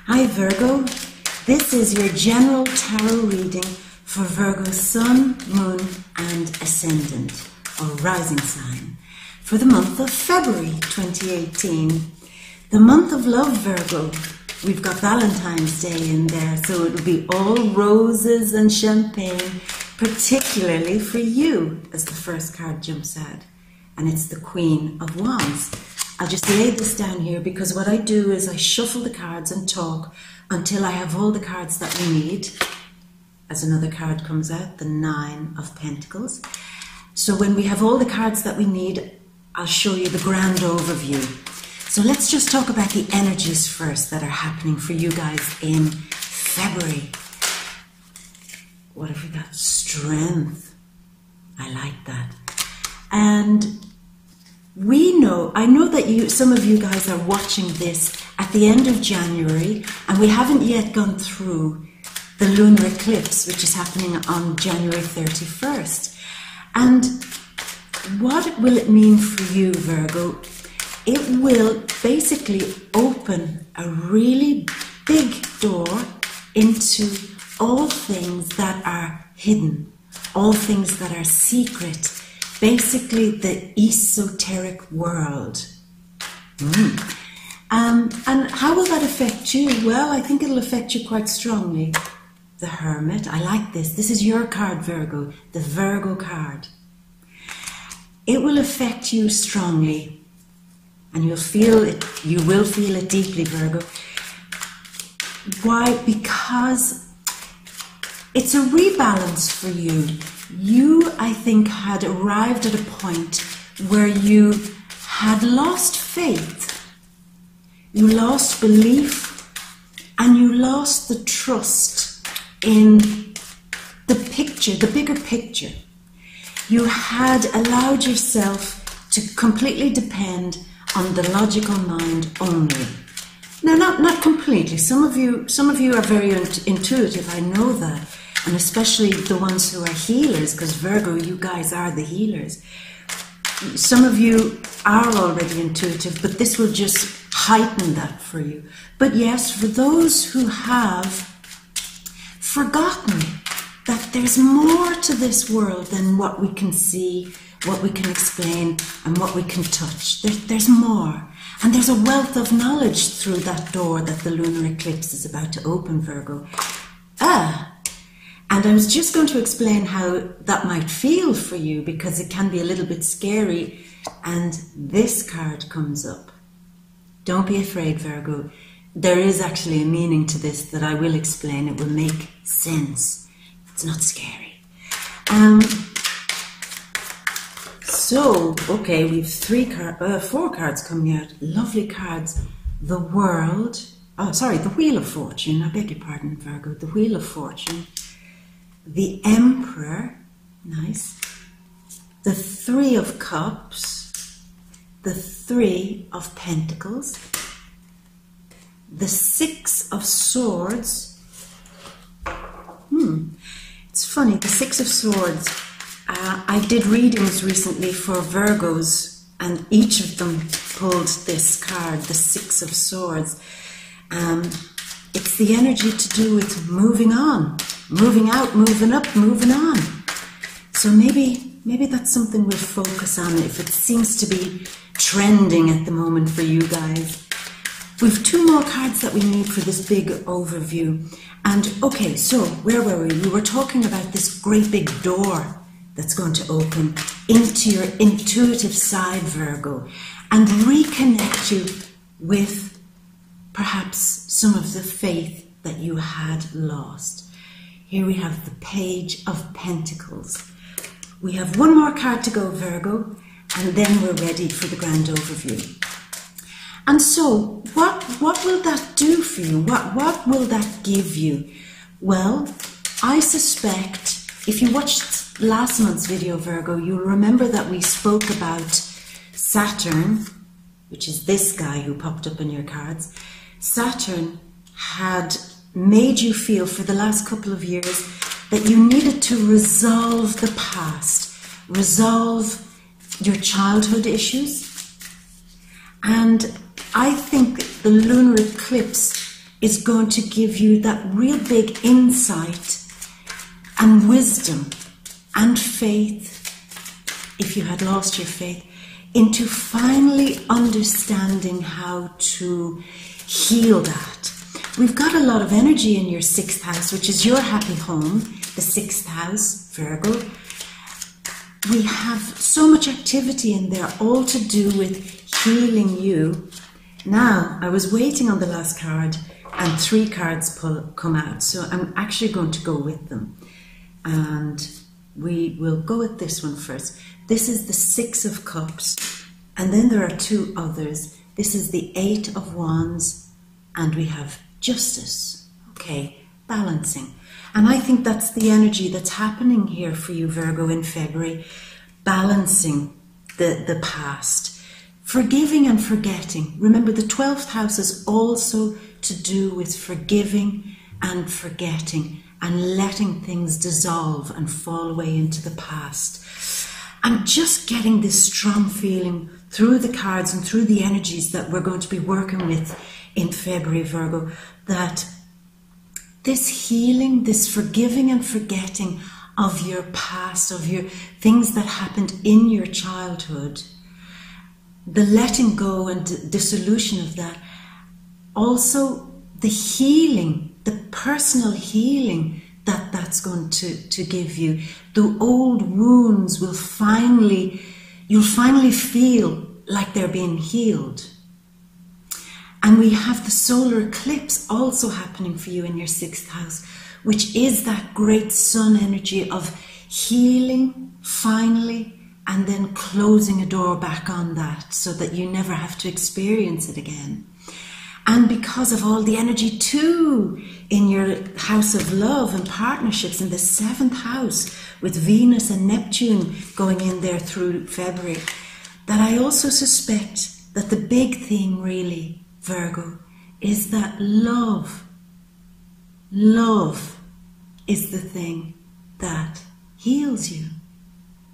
Hi Virgo, this is your general tarot reading for Virgo's Sun, Moon and Ascendant, or rising sign, for the month of February 2018. The month of love, Virgo. We've got Valentine's Day in there, so it'll be all roses and champagne, particularly for you, as the first card jumps out. And it's the Queen of Wands. I'll just lay this down here because what I do is I shuffle the cards and talk until I have all the cards that we need. As another card comes out, the Nine of Pentacles. So when we have all the cards that we need, I'll show you the grand overview. So let's just talk about the energies first that are happening for you guys in February. What have we got? Strength. I like that. And I know that some of you guys are watching this at the end of January, and we haven't yet gone through the lunar eclipse, which is happening on January 31st. And what will it mean for you, Virgo? It will basically open a really big door into all things that are hidden, all things that are secret. Basically, the esoteric world. And how will that affect you? Well, I think it'll affect you quite strongly. The Hermit. I like this. This is your card, Virgo. The Virgo card. It will affect you strongly. And you'll feel it. You will feel it deeply, Virgo. Why? Because it's a rebalance for you. You, I think, had arrived at a point where you had lost faith, you lost belief, and you lost the trust in the picture, the bigger picture. You had allowed yourself to completely depend on the logical mind only. Now, not completely. Some of you are very intuitive, I know that. And especially the ones who are healers, because Virgo, you guys are the healers. Some of you are already intuitive, but this will just heighten that for you. But yes, for those who have forgotten that there's more to this world than what we can see, what we can explain, and what we can touch. There's more. And there's a wealth of knowledge through that door that the lunar eclipse is about to open, Virgo. And I was just going to explain how that might feel for you, because it can be a little bit scary. And this card comes up. Don't be afraid, Virgo. There is actually a meaning to this that I will explain. It will make sense. It's not scary. So, okay, we have 4 cards coming out. Lovely cards. The World. Oh, sorry, the Wheel of Fortune. I beg your pardon, Virgo. The Wheel of Fortune. The Emperor, nice. The Three of Cups, the Three of Pentacles, the Six of Swords. It's funny, the Six of Swords. I did readings recently for Virgos, and each of them pulled this card, the Six of Swords. It's the energy to do with moving on. Moving out, moving up, moving on. So maybe that's something we'll focus on if it seems to be trending at the moment for you guys. We've 2 more cards that we need for this big overview. And okay, so where were we? We were talking about this great big door that's going to open into your intuitive side, Virgo, and reconnect you with perhaps some of the faith that you had lost. Here we have the Page of Pentacles. We have 1 more card to go, Virgo, and then we're ready for the grand overview. And so, what will that do for you? What will that give you? Well, I suspect, if you watched last month's video, Virgo, you'll remember that we spoke about Saturn, which is this guy who popped up in your cards. Saturn had made you feel for the last couple of years that you needed to resolve the past, resolve your childhood issues. And I think the lunar eclipse is going to give you that real big insight and wisdom and faith, if you had lost your faith, into finally understanding how to heal that. We've got a lot of energy in your 6th house, which is your happy home, the 6th house, Virgo. We have so much activity in there, all to do with healing you. Now, I was waiting on the last card, and 3 cards come out, so I'm actually going to go with them. And we will go with this one first. This is the 6 of Cups, and then there are 2 others. This is the 8 of Wands, and we have Justice. Okay, balancing. And I think that's the energy that's happening here for you, Virgo, in February. Balancing the past. Forgiving and forgetting. Remember, the 12th house is also to do with forgiving and forgetting and letting things dissolve and fall away into the past. I'm just getting this strong feeling through the cards and through the energies that we're going to be working with in February, Virgo, that this healing, this forgiving and forgetting of your past, of your things that happened in your childhood, the letting go and dissolution of that, also the healing, the personal healing that's going to give you. The old wounds will you'll finally feel like they're being healed. And we have the solar eclipse also happening for you in your 6th house, which is that great sun energy of healing finally, and then closing a door back on that so that you never have to experience it again. And because of all the energy too in your house of love and partnerships in the 7th house with Venus and Neptune going in there through February, that I also suspect that the big thing really, Virgo, is that love is the thing that heals you.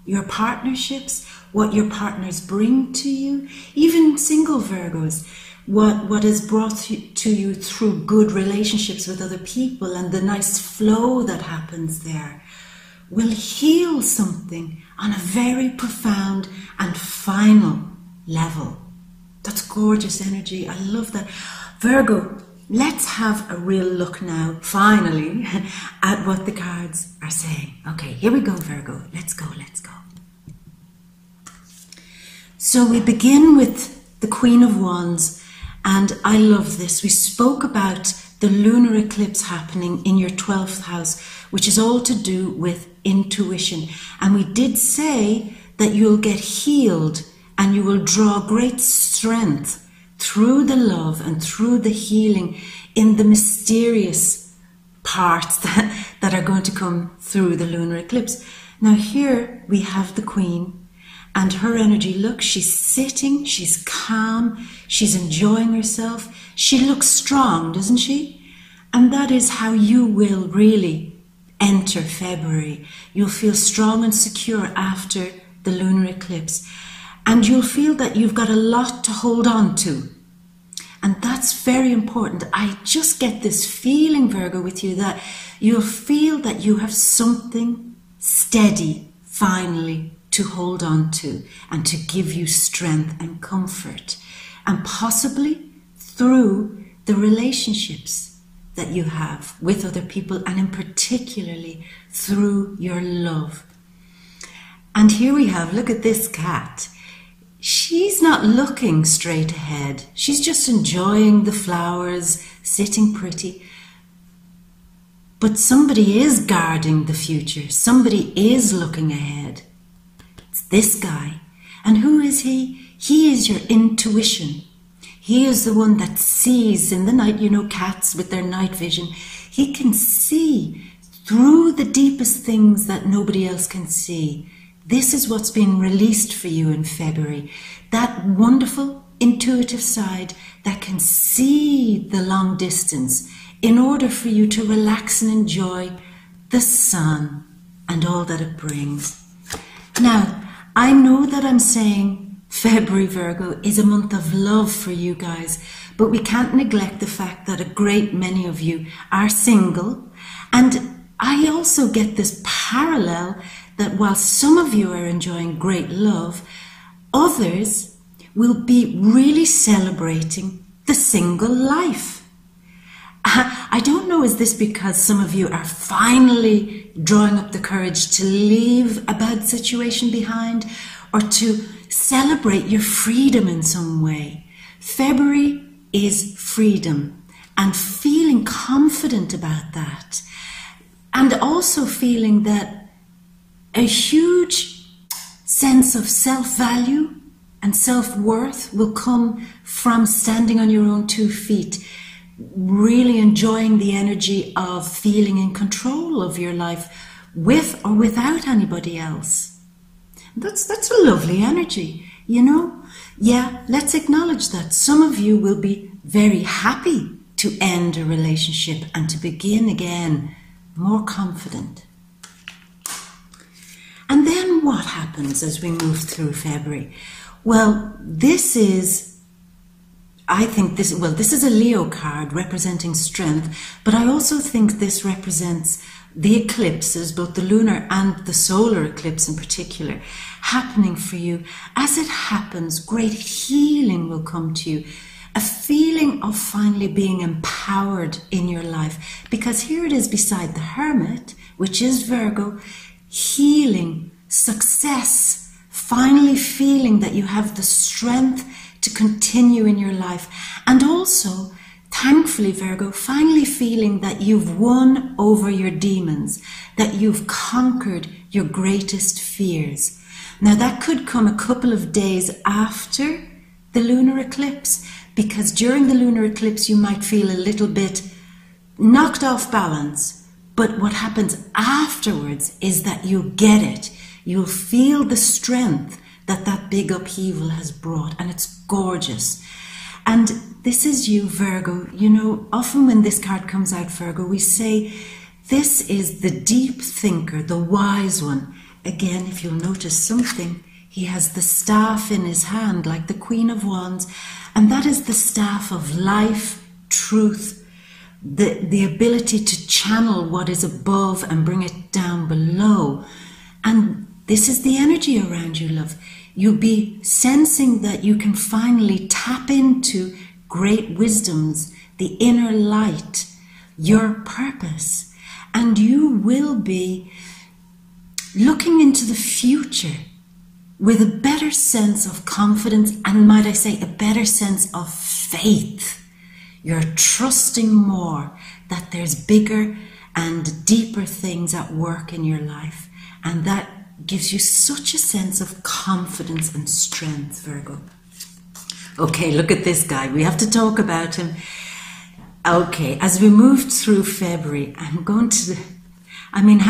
Your partnerships, what your partners bring to you, even single Virgos, what is brought to you through good relationships with other people and the nice flow that happens there, will heal something on a very profound and final level. That's gorgeous energy. I love that. Virgo, let's have a real look now, finally, at what the cards are saying. Okay, here we go, Virgo. Let's go, let's go. So we begin with the Queen of Wands, and I love this. We spoke about the lunar eclipse happening in your 12th house, which is all to do with intuition. And we did say that you'll get healed and you will draw great strength through the love and through the healing in the mysterious parts that are going to come through the lunar eclipse. Now here we have the Queen and her energy. Look, she's sitting, she's calm, she's enjoying herself. She looks strong, doesn't she? And that is how you will really enter February. You'll feel strong and secure after the lunar eclipse. And you'll feel that you've got a lot to hold on to. And that's very important. I just get this feeling, Virgo, with you, that you'll feel that you have something steady, finally, to hold on to and to give you strength and comfort. And possibly through the relationships that you have with other people, and in particularly through your love. And here we have, look at this cat. She's not looking straight ahead. She's just enjoying the flowers, sitting pretty. But somebody is guarding the future. Somebody is looking ahead. It's this guy. And who is he? He is your intuition. He is the one that sees in the night. You know, cats with their night vision. He can see through the deepest things that nobody else can see. This is what's being released for you in February. That wonderful intuitive side that can see the long distance in order for you to relax and enjoy the sun and all that it brings. Now, I know that I'm saying February, Virgo, is a month of love for you guys, But we can't neglect the fact that a great many of you are single. And I also get this parallel that while some of you are enjoying great love, others will be really celebrating the single life. I don't know, is this because some of you are finally drawing up the courage to leave a bad situation behind, or to celebrate your freedom in some way? February is freedom, and feeling confident about that, and also feeling that a huge sense of self-value and self-worth will come from standing on your own 2 feet, really enjoying the energy of feeling in control of your life with or without anybody else. That's a lovely energy, you know? Yeah, let's acknowledge that some of you will be very happy to end a relationship and to begin again more confident. And then what happens as we move through February? Well, this is a Leo card representing strength, but I also think this represents the eclipses, both the lunar and the solar eclipse in particular, happening for you. As it happens, great healing will come to you. A feeling of finally being empowered in your life. Because here it is beside the Hermit, which is Virgo, healing, success, finally feeling that you have the strength to continue in your life. And also, thankfully, Virgo, finally feeling that you've won over your demons, that you've conquered your greatest fears. Now, that could come a couple of days after the lunar eclipse, because during the lunar eclipse, you might feel a little bit knocked off balance. But what happens afterwards is that you'll get it. You'll feel the strength that big upheaval has brought, and it's gorgeous. And this is you, Virgo. You know, often when this card comes out, Virgo, we say this is the deep thinker, the wise one. Again, if you'll notice something, he has the staff in his hand like the Queen of Wands, and that is the staff of life, truth, the ability to channel what is above and bring it down below. And this is the energy around you, love. You'll be sensing that you can finally tap into great wisdoms, the inner light, your purpose, and you will be looking into the future with a better sense of confidence, and might I say, a better sense of faith. You're trusting more that there's bigger and deeper things at work in your life, and that gives you such a sense of confidence and strength, Virgo. Okay, look at this guy. We have to talk about him. Okay, as we moved through February, how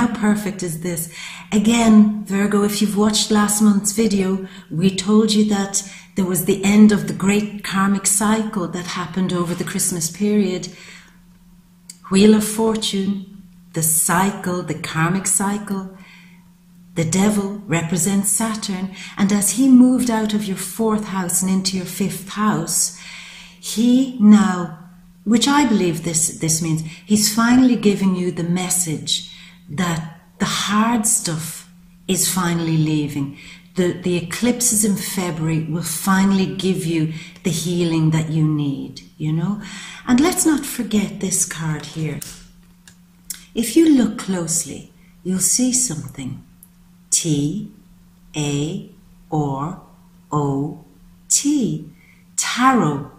perfect is this? Again, Virgo, if you've watched last month's video, we told you that there was the end of the great karmic cycle that happened over the Christmas period. Wheel of Fortune, the cycle, the karmic cycle. The devil represents Saturn, and as he moved out of your 4th house and into your 5th house, he now, which I believe this means, he's finally giving you the message that the hard stuff is finally leaving. The eclipses in February will finally give you the healing that you need, you know? And let's not forget this card here. If you look closely, you'll see something. T-A-R-O-T, tarot.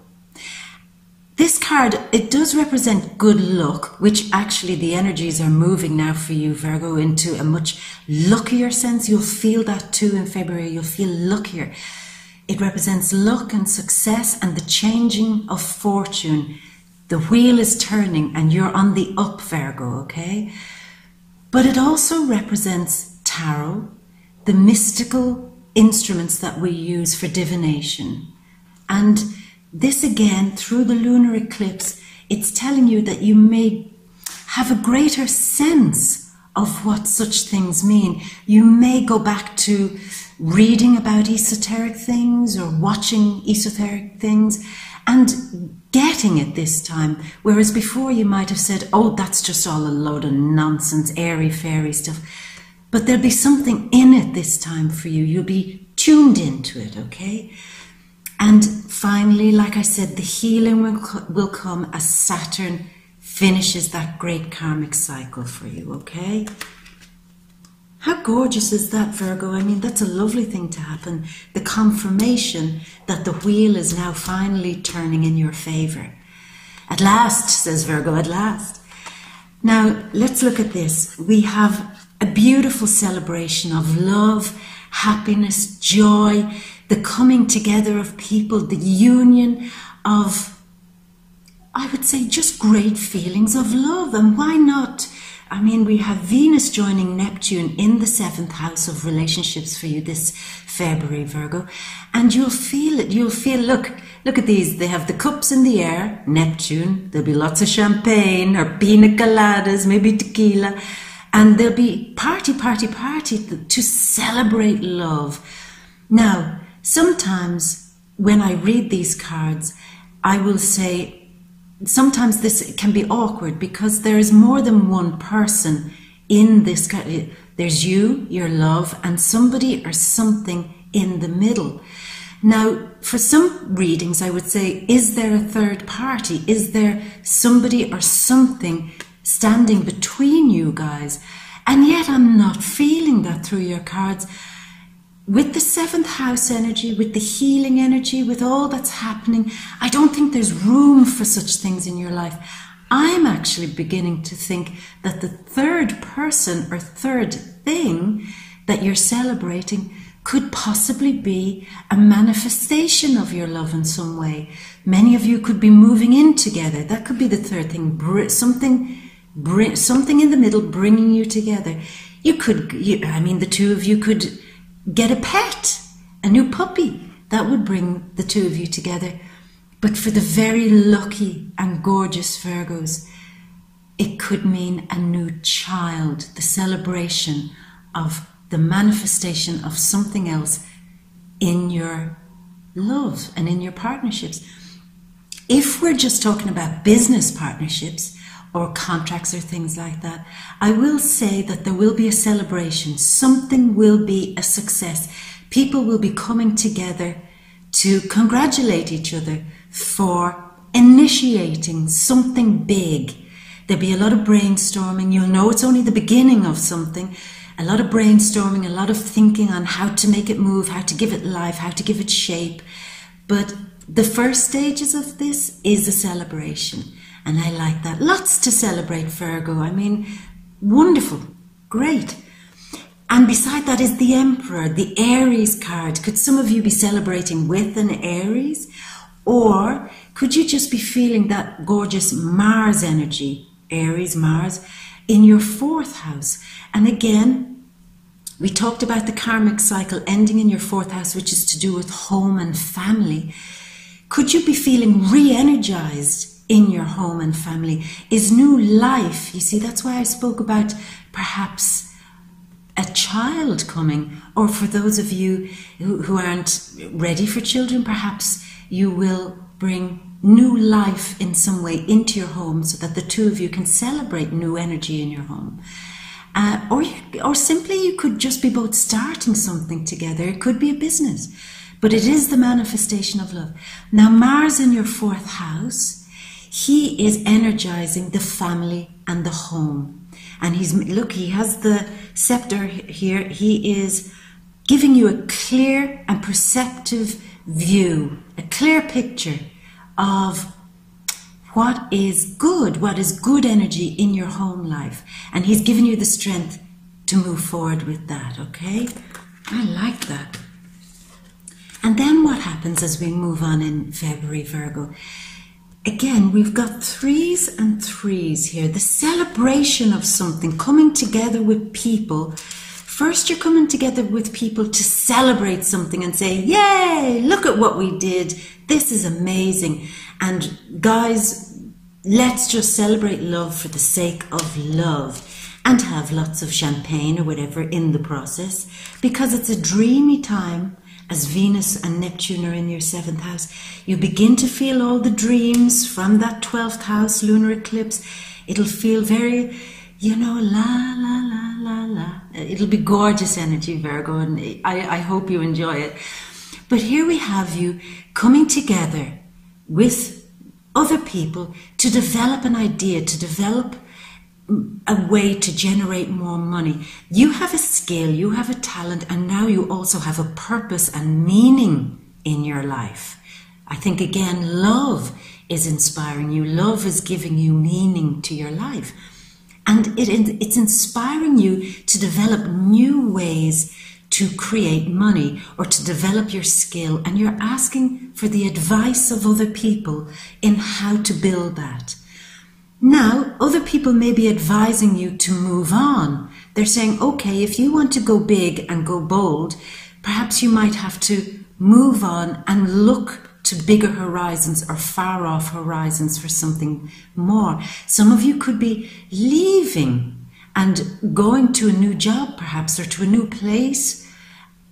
This card, it does represent good luck, which actually the energies are moving now for you, Virgo, into a much luckier sense. You'll feel that too in February. You'll feel luckier. It represents luck and success and the changing of fortune. The wheel is turning and you're on the up, Virgo, okay? But it also represents tarot, the mystical instruments that we use for divination. And this again, through the lunar eclipse, it's telling you that you may have a greater sense of what such things mean. You may go back to reading about esoteric things or watching esoteric things, and getting it this time, whereas before you might have said, oh, that's just all a load of nonsense, airy-fairy stuff. But there'll be something in it this time for you. You'll be tuned into it, okay? And finally, like I said, the healing will come as Saturn finishes that great karmic cycle for you, okay? How gorgeous is that, Virgo? I mean, that's a lovely thing to happen. The confirmation that the wheel is now finally turning in your favour. At last, says Virgo, at last. Now, let's look at this. We have a beautiful celebration of love, happiness, joy, the coming together of people, the union of, I would say, just great feelings of love. And why not? I mean, we have Venus joining Neptune in the 7th house of relationships for you this February, Virgo. And you'll feel it. You'll feel, look at these. They have the cups in the air, Neptune. There'll be lots of champagne or pina coladas, maybe tequila. And there'll be party to celebrate love. Now, sometimes when I read these cards, I will say, sometimes this can be awkward because there is more than one person in this. There's you, your love, and somebody or something in the middle. Now, for some readings, I would say, is there a third party? Is there somebody or something standing between you guys? And yet I'm not feeling that through your cards. With the 7th house energy, with the healing energy, with all that's happening, I don't think there's room for such things in your life. I'm actually beginning to think that the third person or third thing that you're celebrating could possibly be a manifestation of your love in some way. Many of you could be moving in together. That could be the third thing. Something in the middle bringing you together. The two of you could get a pet, a new puppy. That would bring the two of you together. But for the very lucky and gorgeous Virgos, it could mean a new child, the celebration of the manifestation of something else in your love and in your partnerships. If we're just talking about business partnerships or contracts or things like that, I will say that there will be a celebration. Something will be a success. People will be coming together to congratulate each other for initiating something big. There'll be a lot of brainstorming. You'll know it's only the beginning of something. A lot of brainstorming, a lot of thinking on how to make it move, how to give it life, how to give it shape. But the first stages of this is a celebration. And I like that. Lots to celebrate, Virgo. I mean, wonderful. Great. And beside that is the Emperor, the Aries card. Could some of you be celebrating with an Aries? Or could you just be feeling that gorgeous Mars energy, Aries, Mars, in your 4th house? And again, we talked about the karmic cycle ending in your 4th house, which is to do with home and family. Could you be feeling re-energized in your home and family? Is new life, you see, that's why I spoke about perhaps a child coming, or for those of you who aren't ready for children, perhaps you will bring new life in some way into your home so that the two of you can celebrate new energy in your home. Or simply you could just be both starting something together. It could be a business, but it is the manifestation of love. Now, Mars in your 4th house, he is energizing the family and the home. And he has the scepter here. He is giving you a clear and perceptive view, a clear picture of what is good energy in your home life. And he's given you the strength to move forward with that, okay? I like that. And then what happens as we move on in February, Virgo? Again, we've got 3s and 3s here. The celebration of something, coming together with people. First, you're coming together with people to celebrate something and say, yay, look at what we did. This is amazing. And guys, let's just celebrate love for the sake of love and have lots of champagne or whatever in the process, because it's a dreamy time, as Venus and Neptune are in your 7th house, you begin to feel all the dreams from that 12th house lunar eclipse. It'll feel very, you know, la, la, la, la, la. It'll be gorgeous energy, Virgo, and I hope you enjoy it. But here we have you coming together with other people to develop an idea, to develop a way to generate more money. You have a skill, you have a talent, and now you also have a purpose and meaning in your life. I think, again, love is inspiring you. Love is giving you meaning to your life. And it's inspiring you to develop new ways to create money or to develop your skill. And you're asking for the advice of other people in how to build that. Now, other people may be advising you to move on. They're saying, okay, if you want to go big and go bold, perhaps you might have to move on and look to bigger horizons or far off horizons for something more. Some of you could be leaving and going to a new job perhaps, or to a new place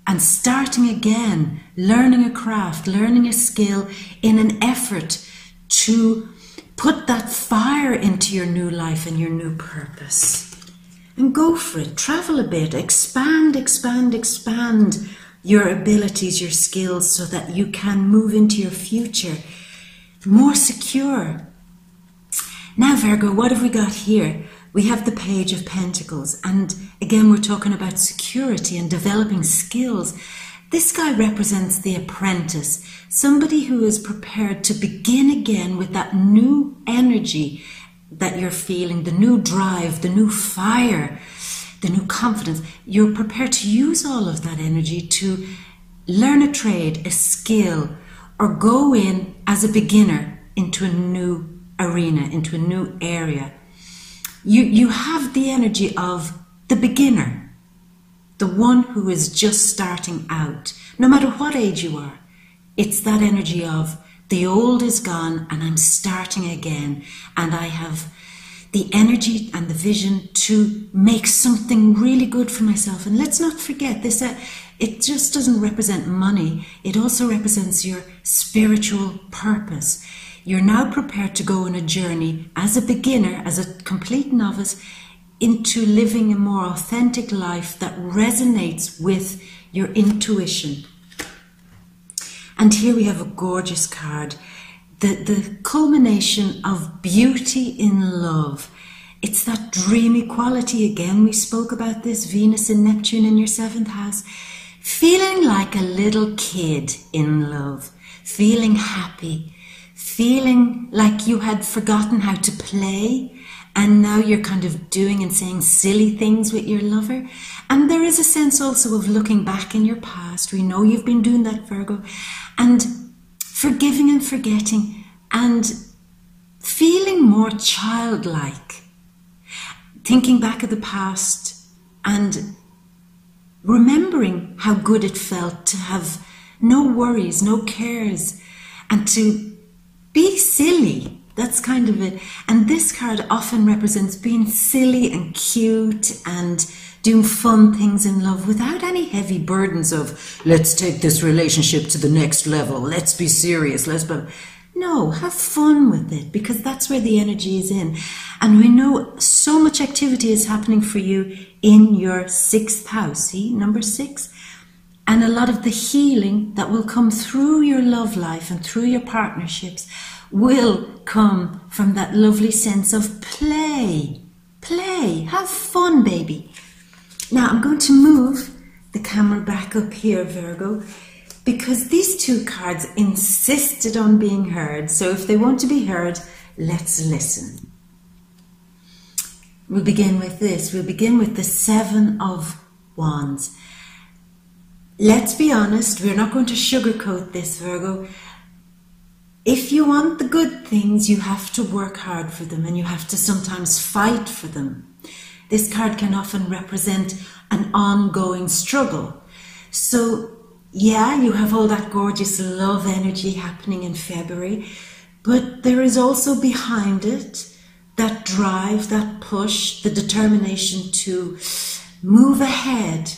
and starting again, learning a craft, learning a skill in an effort to put that fire into your new life and your new purpose. And go for it. Travel a bit. Expand, expand, expand your abilities, your skills, so that you can move into your future more secure. Now, Virgo, what have we got here? We have the Page of Pentacles. And again, we're talking about security and developing skills. This guy represents the apprentice, somebody who is prepared to begin again with that new energy that you're feeling, the new drive, the new fire, the new confidence. You're prepared to use all of that energy to learn a trade, a skill, or go in as a beginner into a new arena, into a new area. You have the energy of the beginner, the one who is just starting out, no matter what age you are. It's that energy of the old is gone and I'm starting again, and I have the energy and the vision to make something really good for myself. And let's not forget this, it just doesn't represent money. It also represents your spiritual purpose. You're now prepared to go on a journey as a beginner, as a complete novice, into living a more authentic life that resonates with your intuition. And here we have a gorgeous card, the culmination of beauty in love. It's that dreamy quality again. We spoke about this, Venus and Neptune in your 7th house. Feeling like a little kid in love, feeling happy, feeling like you had forgotten how to play, and now you're kind of doing and saying silly things with your lover. And there is a sense also of looking back in your past. We know you've been doing that, Virgo. And forgiving and forgetting and feeling more childlike. Thinking back of the past and remembering how good it felt to have no worries, no cares, and to be silly. That's kind of it. And this card often represents being silly and cute and doing fun things in love without any heavy burdens of, let's take this relationship to the next level, let's be serious, No, have fun with it, because that's where the energy is in. And we know so much activity is happening for you in your 6th house, see, number 6? And a lot of the healing that will come through your love life and through your partnerships will come from that lovely sense of play. Play, have fun, baby. Now I'm going to move the camera back up here, Virgo, because these two cards insisted on being heard. So if they want to be heard, let's listen. We'll begin with this. We'll begin with the 7 of Wands. Let's be honest, we're not going to sugarcoat this, Virgo. If you want the good things, you have to work hard for them, and you have to sometimes fight for them. This card can often represent an ongoing struggle. So, yeah, you have all that gorgeous love energy happening in February, but there is also behind it that drive, that push, the determination to move ahead.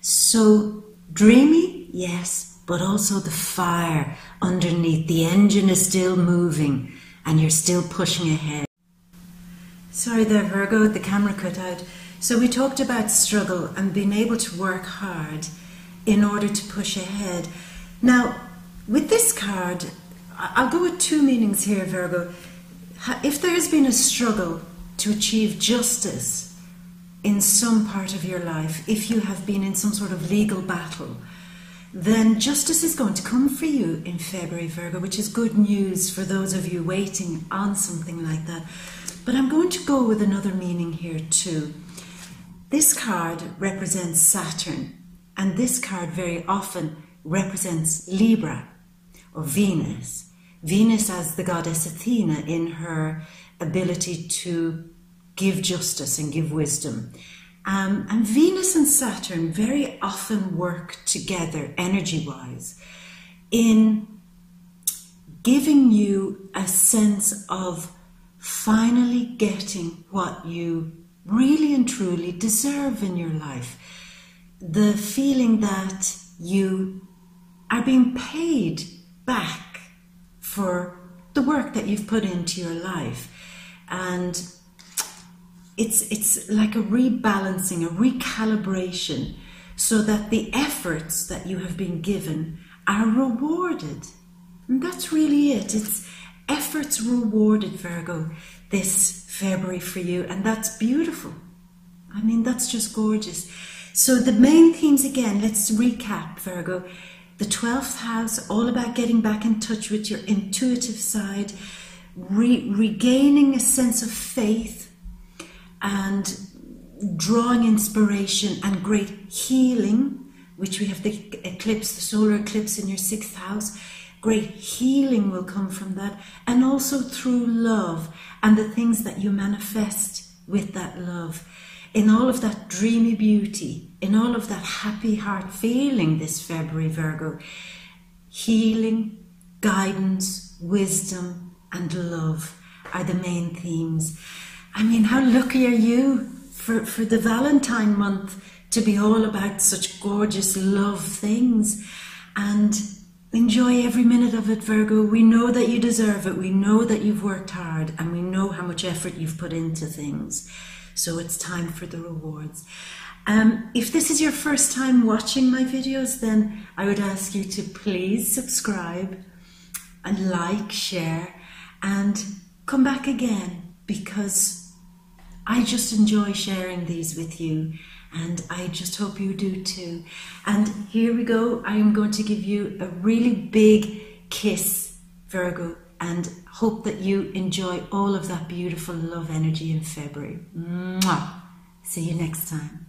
So, dreamy, yes, but also the fire underneath. The engine is still moving and you're still pushing ahead. Sorry there, Virgo, the camera cut out. So we talked about struggle and being able to work hard in order to push ahead. Now, with this card, I'll go with two meanings here, Virgo. If there has been a struggle to achieve justice in some part of your life, if you have been in some sort of legal battle, then justice is going to come for you in February, Virgo, which is good news for those of you waiting on something like that. But I'm going to go with another meaning here too. This card represents Saturn, and this card very often represents Libra or Venus. Venus as the goddess Athena in her ability to give justice and give wisdom. And Venus and Saturn very often work together energy-wise in giving you a sense of finally getting what you really and truly deserve in your life. The feeling that you are being paid back for the work that you've put into your life. And it's like a rebalancing, a recalibration, so that the efforts that you have been given are rewarded. And that's really it. It's efforts rewarded, Virgo, this February for you. And that's beautiful. I mean, that's just gorgeous. So the main themes again, let's recap, Virgo. The 12th house, all about getting back in touch with your intuitive side, regaining a sense of faith, and drawing inspiration and great healing, which we have the eclipse, the solar eclipse in your 6th house. Great healing will come from that, and also through love and the things that you manifest with that love. In all of that dreamy beauty, in all of that happy heart feeling this February, Virgo, healing, guidance, wisdom, and love are the main themes. I mean, how lucky are you for the Valentine month to be all about such gorgeous love things, and enjoy every minute of it, Virgo. We know that you deserve it. We know that you've worked hard, and we know how much effort you've put into things. So it's time for the rewards. If this is your first time watching my videos, then I would ask you to please subscribe and like, share, and come back again, because I just enjoy sharing these with you, and I just hope you do too. And here we go. I am going to give you a really big kiss, Virgo, and hope that you enjoy all of that beautiful love energy in February. Mwah! See you next time.